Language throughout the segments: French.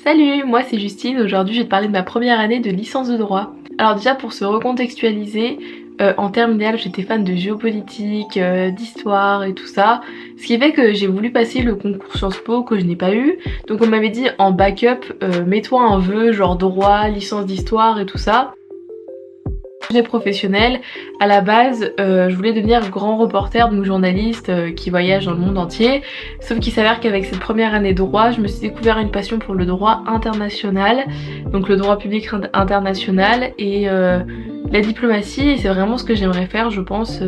Salut, moi c'est Justine, aujourd'hui je vais te parler de ma première année de licence de droit. Alors déjà pour se recontextualiser, en terminale j'étais fan de géopolitique, d'histoire et tout ça, ce qui fait que j'ai voulu passer le concours Sciences Po que je n'ai pas eu, donc on m'avait dit en backup, mets-toi un vœu genre droit, licence d'histoire et tout ça. Professionnel, à la base je voulais devenir grand reporter, donc journaliste qui voyage dans le monde entier, sauf qu'il s'avère qu'avec cette première année de droit je me suis découvert une passion pour le droit international, donc le droit public international et la diplomatie, et c'est vraiment ce que j'aimerais faire je pense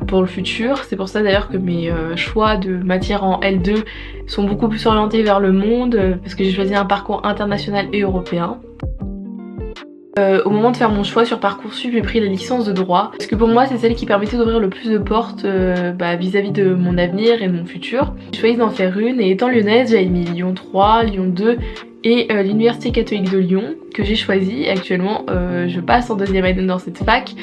pour le futur. C'est pour ça d'ailleurs que mes choix de matière en L2 sont beaucoup plus orientés vers le monde parce que j'ai choisi un parcours international et européen. Au moment de faire mon choix sur Parcoursup, j'ai pris la licence de droit parce que pour moi c'est celle qui permettait d'ouvrir le plus de portes vis-à-vis de mon avenir et de mon futur. J'ai choisi d'en faire une et étant lyonnaise j'avais mis Lyon 3, Lyon 2 et l'Université catholique de Lyon que j'ai choisi. Actuellement je passe en deuxième année dans cette fac.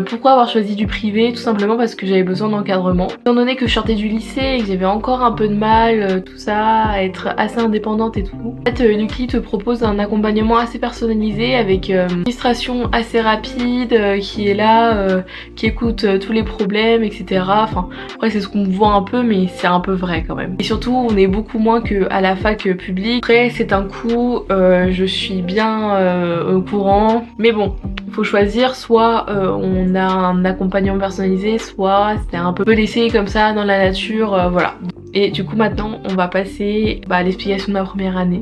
Pourquoi avoir choisi du privé? Tout simplement parce que j'avais besoin d'encadrement. Étant donné que je sortais du lycée et que j'avais encore un peu de mal, tout ça, à être assez indépendante et tout. En fait, l'UCLI te propose un accompagnement assez personnalisé avec une administration assez rapide qui est là, qui écoute tous les problèmes, etc. Enfin, après c'est ce qu'on voit un peu, mais c'est un peu vrai quand même. Et surtout, on est beaucoup moins qu'à la fac publique. Après, c'est un coût, je suis bien au courant. Mais bon, faut choisir, soit on a un accompagnement personnalisé, soit c'est un peu laissé comme ça dans la nature, voilà. Et du coup maintenant on va passer à l'explication de ma première année.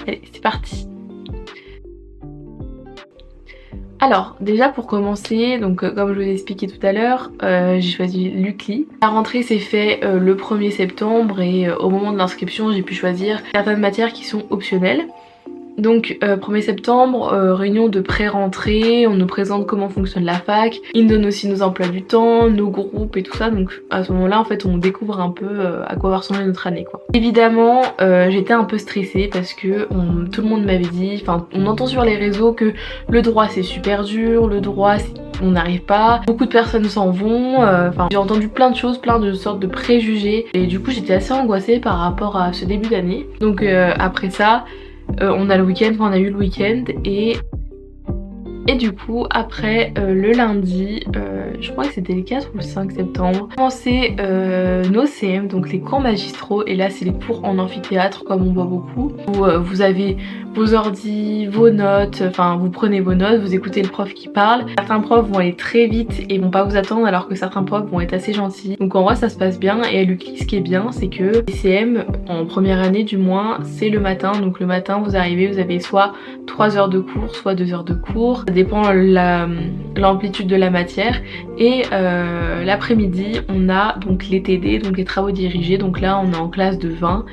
Allez, c'est parti. Alors déjà pour commencer, donc comme je vous ai expliqué tout à l'heure, j'ai choisi l'UCLI. La rentrée s'est fait le 1er septembre et au moment de l'inscription j'ai pu choisir certaines matières qui sont optionnelles. Donc 1er septembre, réunion de pré-rentrée, on nous présente comment fonctionne la fac, ils nous donnent aussi nos emplois du temps, nos groupes et tout ça, donc à ce moment-là en fait on découvre un peu à quoi va ressembler notre année quoi. Évidemment j'étais un peu stressée parce que tout le monde m'avait dit, enfin on entend sur les réseaux que le droit c'est super dur, le droit on n'arrive pas, beaucoup de personnes s'en vont, j'ai entendu plein de choses, plein de sortes de préjugés et du coup j'étais assez angoissée par rapport à ce début d'année. Donc après ça, on a le week-end, on a eu le week-end et du coup après le lundi, je crois que c'était le 4 ou le 5 septembre, on commençait nos CM, donc les cours magistraux, et là c'est les cours en amphithéâtre comme on voit beaucoup, où vous avez vos ordis, vos notes, enfin vous prenez vos notes, vous écoutez le prof qui parle. Certains profs vont aller très vite et vont pas vous attendre alors que certains profs vont être assez gentils. Donc en vrai ça se passe bien, et à l'UCLI ce qui est bien c'est que les CM en première année du moins c'est le matin, donc le matin vous arrivez, vous avez soit 3 heures de cours, soit 2 heures de cours, ça dépend l'amplitude de la matière, et l'après-midi on a donc les TD, donc les travaux dirigés, donc là on est en classe de 20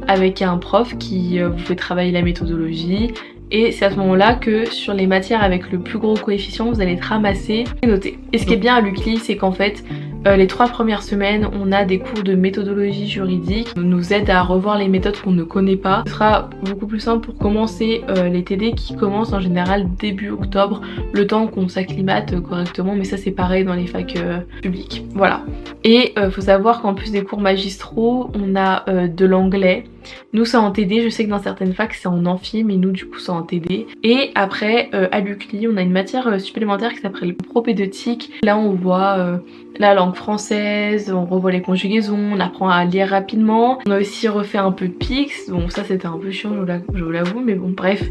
avec un prof qui vous fait travailler la méthodologie, et c'est à ce moment là que sur les matières avec le plus gros coefficient vous allez être ramassé et noté. Et ce qui est bien à l'UCLI c'est qu'en fait les 3 premières semaines on a des cours de méthodologie juridique, on nous aide à revoir les méthodes qu'on ne connaît pas. Ce sera beaucoup plus simple pour commencer les TD qui commencent en général début octobre, le temps qu'on s'acclimate correctement, mais ça c'est pareil dans les facs publiques. Voilà. Et faut savoir qu'en plus des cours magistraux on a de l'anglais. Nous c'est en TD, je sais que dans certaines facs c'est en amphi, mais nous du coup c'est en TD. Et après à l'UCLI on a une matière supplémentaire qui s'appelle propédeutique. Là on voit la langue française, on revoit les conjugaisons, on apprend à lire rapidement. On a aussi refait un peu de PIX, bon ça c'était un peu chiant je vous l'avoue, mais bon bref.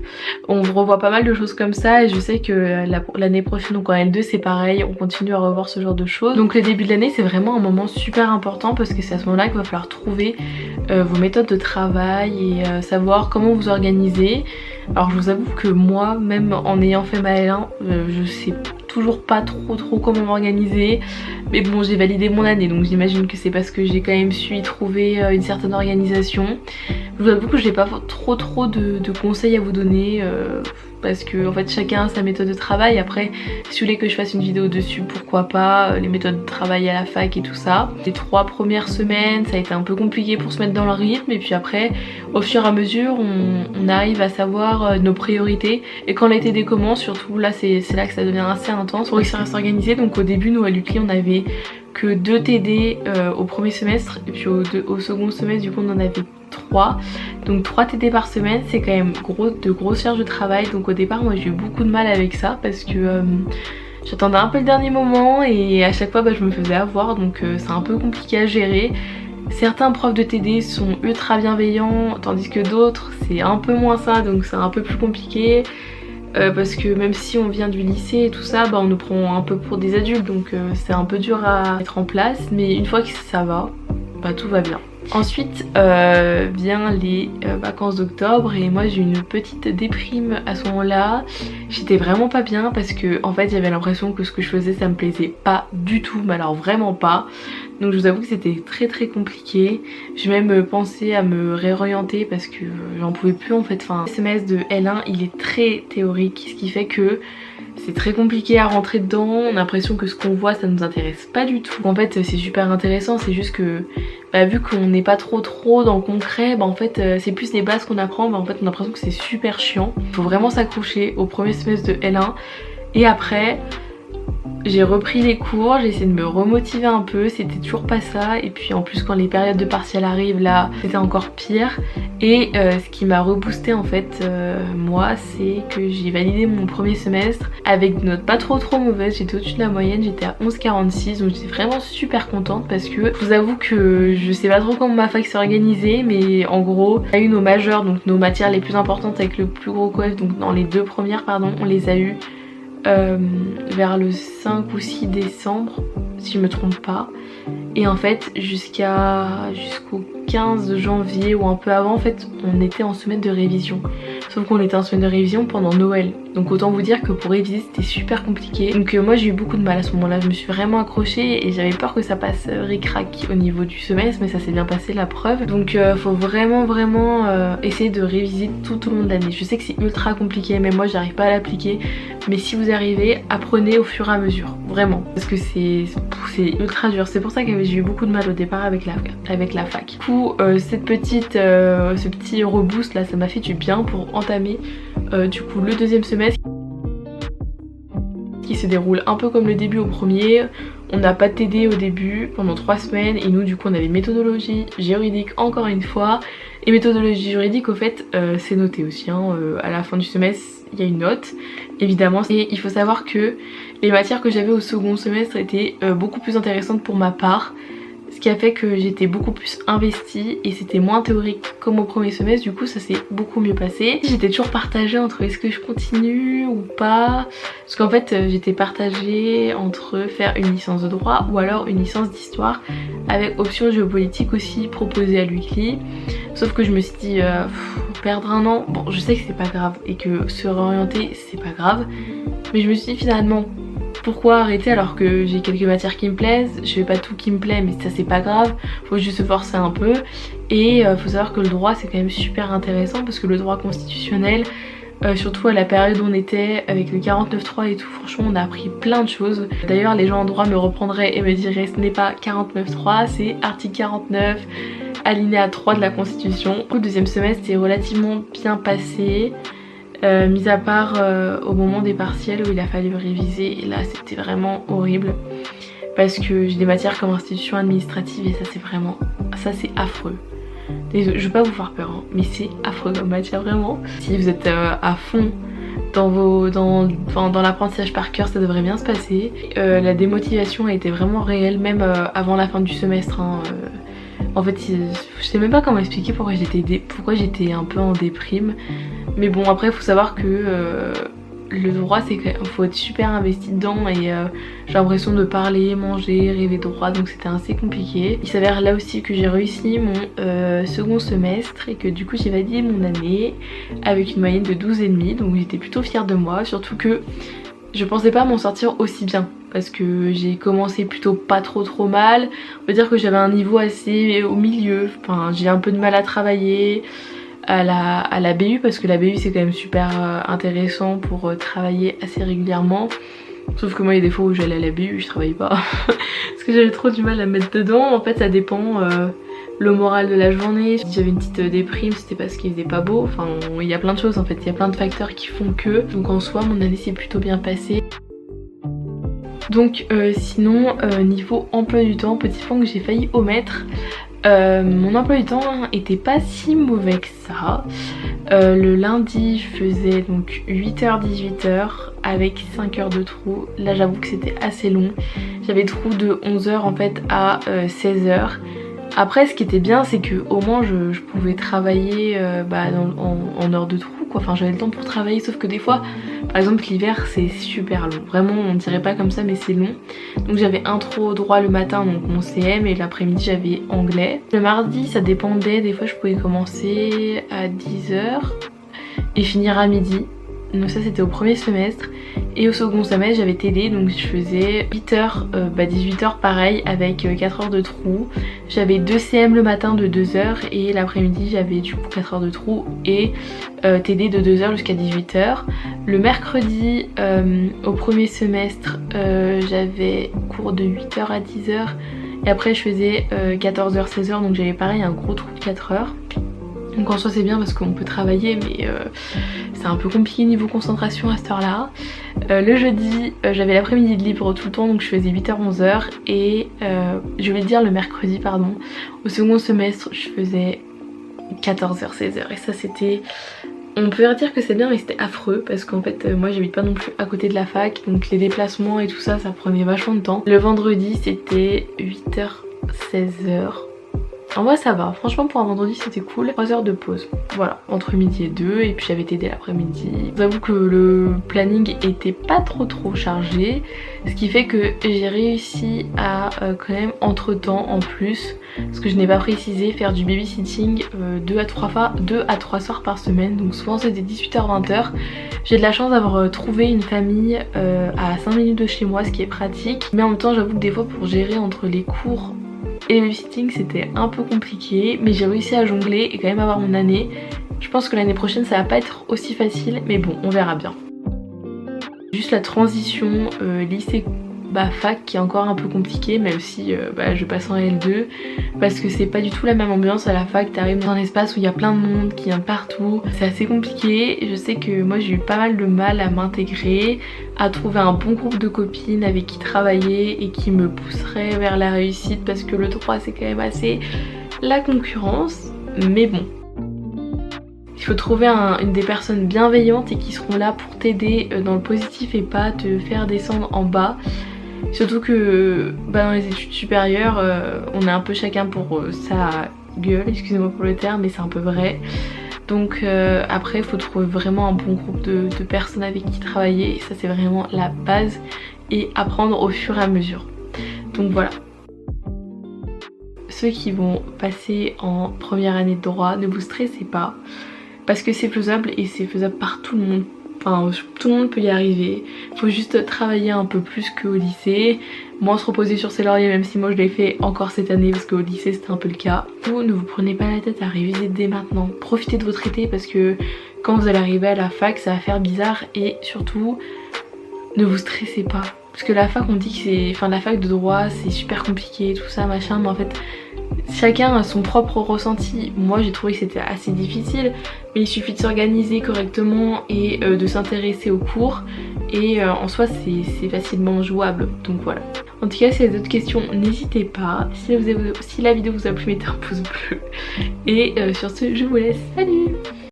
On revoit pas mal de choses comme ça, et je sais que l'année prochaine, donc en L2 c'est pareil, on continue à revoir ce genre de choses. Donc le début de l'année c'est vraiment un moment super important parce que c'est à ce moment là qu'il va falloir trouver vos méthodes de travail et savoir comment vous organiser. Alors je vous avoue que moi, même en ayant fait ma L1, je sais toujours pas trop comment m'organiser, mais bon j'ai validé mon année donc j'imagine que c'est parce que j'ai quand même su y trouver une certaine organisation. Je vous avoue que j'ai pas trop de conseils à vous donner parce que en fait chacun a sa méthode de travail. Après si vous voulez que je fasse une vidéo dessus, pourquoi pas, les méthodes de travail à la fac et tout ça. Les 3 premières semaines ça a été un peu compliqué pour se mettre dans le rythme, et puis après au fur et à mesure on arrive à savoir nos priorités, et quand l'été commence surtout là c'est là que ça devient assez intense pour réussir à s'organiser. Donc au début nous à l'UCLI on avait que 2 TD au premier semestre, et puis au second semestre du coup on en avait 3. Donc 3 TD par semaine, c'est quand même de grosses charges de travail. Donc au départ moi j'ai eu beaucoup de mal avec ça parce que j'attendais un peu le dernier moment et à chaque fois je me faisais avoir, donc c'est un peu compliqué à gérer. Certains profs de TD sont ultra bienveillants tandis que d'autres c'est un peu moins ça, donc c'est un peu plus compliqué. Parce que même si on vient du lycée et tout ça, on nous prend un peu pour des adultes, donc c'est un peu dur à mettre en place, mais une fois que ça va, tout va bien. Ensuite vient les vacances d'octobre et moi j'ai eu une petite déprime à ce moment là. J'étais vraiment pas bien parce que en fait j'avais l'impression que ce que je faisais ça me plaisait pas du tout, mais alors vraiment pas. Donc je vous avoue que c'était très compliqué. J'ai même pensé à me réorienter parce que j'en pouvais plus en fait. Enfin, le semestre de L1 il est très théorique, ce qui fait que c'est très compliqué à rentrer dedans. On a l'impression que ce qu'on voit ça nous intéresse pas du tout. En fait c'est super intéressant, c'est juste que vu qu'on n'est pas trop dans le concret, en fait c'est plus les bases qu'on apprend. En fait on a l'impression que c'est super chiant. Il faut vraiment s'accrocher au premier semestre de L1 et après j'ai repris les cours, j'ai essayé de me remotiver un peu, c'était toujours pas ça. Et puis en plus quand les périodes de partiel arrivent là, c'était encore pire. Et ce qui m'a reboosté en fait moi, c'est que j'ai validé mon premier semestre avec une note pas trop mauvaise. J'étais au-dessus de la moyenne, j'étais à 11,46, donc j'étais vraiment super contente parce que je vous avoue que je sais pas trop comment ma fac s'est organisée, mais en gros on a eu nos majeurs, donc nos matières les plus importantes avec le plus gros coef, donc dans les 2 premières on les a eu vers le 5 ou 6 décembre si je me trompe pas, et en fait jusqu'au 15 janvier ou un peu avant en fait on était en semaine de révision, sauf qu'on était en semaine de révision pendant Noël, donc autant vous dire que pour réviser c'était super compliqué. Donc moi j'ai eu beaucoup de mal à ce moment là, je me suis vraiment accrochée et j'avais peur que ça passe ric-rac au niveau du semestre, mais ça s'est bien passé la preuve. Donc faut vraiment essayer de réviser tout au long de l'année. Je sais que c'est ultra compliqué, mais moi j'arrive pas à l'appliquer, mais si vous arrivez, apprenez au fur et à mesure, vraiment, parce que c'est ultra dur. C'est pour ça que j'ai eu beaucoup de mal au départ avec la fac. Du coup ce petit reboost là, ça m'a fait du bien pour entamer du coup le deuxième semestre qui se déroule un peu comme le début au premier. On n'a pas de TD au début pendant 3 semaines et nous du coup on avait méthodologie juridique encore une fois. Et méthodologie juridique au fait c'est noté aussi à la fin du semestre il y a une note évidemment. Et il faut savoir que les matières que j'avais au second semestre étaient beaucoup plus intéressantes pour ma part, ce qui a fait que j'étais beaucoup plus investie et c'était moins théorique comme au premier semestre. Du coup ça s'est beaucoup mieux passé. J'étais toujours partagée entre est-ce que je continue ou pas, parce qu'en fait j'étais partagée entre faire une licence de droit ou alors une licence d'histoire avec option géopolitique aussi proposée à l'UCLI. Sauf que je me suis dit perdre un an, bon je sais que c'est pas grave et que se réorienter c'est pas grave, mais je me suis dit finalement pourquoi arrêter alors que j'ai quelques matières qui me plaisent, je fais pas tout qui me plaît mais ça c'est pas grave, faut juste se forcer un peu. Et faut savoir que le droit c'est quand même super intéressant parce que le droit constitutionnel, surtout à la période où on était avec le 49.3 et tout, franchement on a appris plein de choses. D'ailleurs les gens en droit me reprendraient et me diraient ce n'est pas 49.3, c'est article 49 alinéa 3 de la constitution. Le deuxième semestre c'est relativement bien passé. Mis à part au moment des partiels où il a fallu réviser, et là c'était vraiment horrible parce que j'ai des matières comme institution administrative et ça c'est affreux. Je vais pas vous faire peur mais c'est affreux comme matière vraiment. Si vous êtes à fond dans l'apprentissage par cœur ça devrait bien se passer. La démotivation a été vraiment réelle même avant la fin du semestre En fait je sais même pas comment expliquer pourquoi j'étais un peu en déprime. Mais bon après il faut savoir que le droit c'est qu'il faut être super investi dedans et j'ai l'impression de parler, manger, rêver droit, donc c'était assez compliqué. Il s'avère là aussi que j'ai réussi mon second semestre et que du coup j'ai validé mon année avec une moyenne de 12,5, donc j'étais plutôt fière de moi, surtout que je pensais pas m'en sortir aussi bien parce que j'ai commencé plutôt pas trop mal. On peut dire que j'avais un niveau assez au milieu, enfin j'ai un peu de mal à travailler à la BU parce que la BU c'est quand même super intéressant pour travailler assez régulièrement. Sauf que moi il y a des fois où j'allais à la BU je travaillais pas parce que j'avais trop du mal à me mettre dedans. En fait ça dépend le moral de la journée. Si j'avais une petite déprime c'était parce qu'il faisait pas beau. Enfin il y a plein de choses en fait, il y a plein de facteurs qui font que. Donc en soi mon année s'est plutôt bien passée. Donc sinon niveau emploi du temps, petit point que j'ai failli omettre. Mon emploi du temps était pas si mauvais que ça. Le lundi je faisais donc 8h-18h avec 5 heures de trou. Là j'avoue que c'était assez long. J'avais trou de 11h en fait à 16h. Après ce qui était bien c'est que au moins je pouvais travailler en heure de trou quoi. Enfin j'avais le temps pour travailler, sauf que des fois par exemple l'hiver c'est super long. Vraiment on dirait pas comme ça mais c'est long. Donc j'avais intro droit le matin, donc mon CM, et l'après-midi j'avais anglais. Le mardi ça dépendait, des fois je pouvais commencer à 10h et finir à midi. Donc ça c'était au premier semestre. Et au second semestre j'avais TD, donc je faisais 8h, 18h pareil avec 4 heures de trou. J'avais 2 CM le matin de 2h et l'après-midi j'avais du coup 4 heures de trou et TD de 2h jusqu'à 18h. Le mercredi au premier semestre j'avais cours de 8h à 10h et après je faisais 14h 16h, donc j'avais pareil un gros trou de 4 heures. Donc en soi c'est bien parce qu'on peut travailler mais c'est un peu compliqué niveau concentration à cette heure là. Le jeudi j'avais l'après-midi de libre tout le temps, donc je faisais 8h-11h et je vais dire le mercredi pardon. Au second semestre je faisais 14h-16h et ça c'était... On peut dire que c'est bien mais c'était affreux parce qu'en fait moi j'habite pas non plus à côté de la fac, donc les déplacements et tout ça ça prenait vachement de temps. Le vendredi c'était 8h-16h. En vrai ça va, franchement pour un vendredi c'était cool. 3 heures de pause, voilà, entre midi et 2 et puis j'avais TD l'après-midi. J'avoue que le planning était pas trop chargé, ce qui fait que j'ai réussi à quand même entre temps en plus, parce que je n'ai pas précisé, faire du babysitting 2 à 3 soirs par semaine, donc souvent c'était 18h-20h. J'ai de la chance d'avoir trouvé une famille à 5 minutes de chez moi, ce qui est pratique, mais en même temps j'avoue que des fois pour gérer entre les cours et le babysitting c'était un peu compliqué, mais j'ai réussi à jongler et quand même avoir mon année. Je pense que l'année prochaine ça va pas être aussi facile, mais bon on verra bien. Juste la transition lycée fac qui est encore un peu compliquée, même si je passe en L2 parce que c'est pas du tout la même ambiance à la fac. T'arrives dans un espace où il y a plein de monde qui vient de partout, c'est assez compliqué. Je sais que moi j'ai eu pas mal de mal à m'intégrer, à trouver un bon groupe de copines avec qui travailler et qui me pousserait vers la réussite, parce que le 3 c'est quand même assez la concurrence, mais bon. Il faut trouver des personnes bienveillantes et qui seront là pour t'aider dans le positif et pas te faire descendre en bas. Surtout que dans les études supérieures, on est un peu chacun pour sa gueule, excusez-moi pour le terme, mais c'est un peu vrai. Donc après il faut trouver vraiment un bon groupe de personnes avec qui travailler, et ça c'est vraiment la base, et apprendre au fur et à mesure. Donc voilà. Ceux qui vont passer en première année de droit, ne vous stressez pas, parce que c'est faisable et c'est faisable par tout le monde. Enfin, tout le monde peut y arriver, faut juste travailler un peu plus qu'au lycée, moins se reposer sur ses lauriers, même si moi je l'ai fait encore cette année parce qu'au lycée c'était un peu le cas. Vous ne vous prenez pas la tête à réviser dès maintenant, profitez de votre été parce que quand vous allez arriver à la fac ça va faire bizarre, et surtout ne vous stressez pas. Parce que la fac on dit que c'est... Enfin la fac de droit c'est super compliqué tout ça machin, mais en fait chacun a son propre ressenti. Moi j'ai trouvé que c'était assez difficile, mais il suffit de s'organiser correctement et de s'intéresser aux cours, et en soi c'est facilement jouable, donc voilà. En tout cas si vous avez d'autres questions n'hésitez pas, si la vidéo vous a plu mettez un pouce bleu, et sur ce je vous laisse, salut.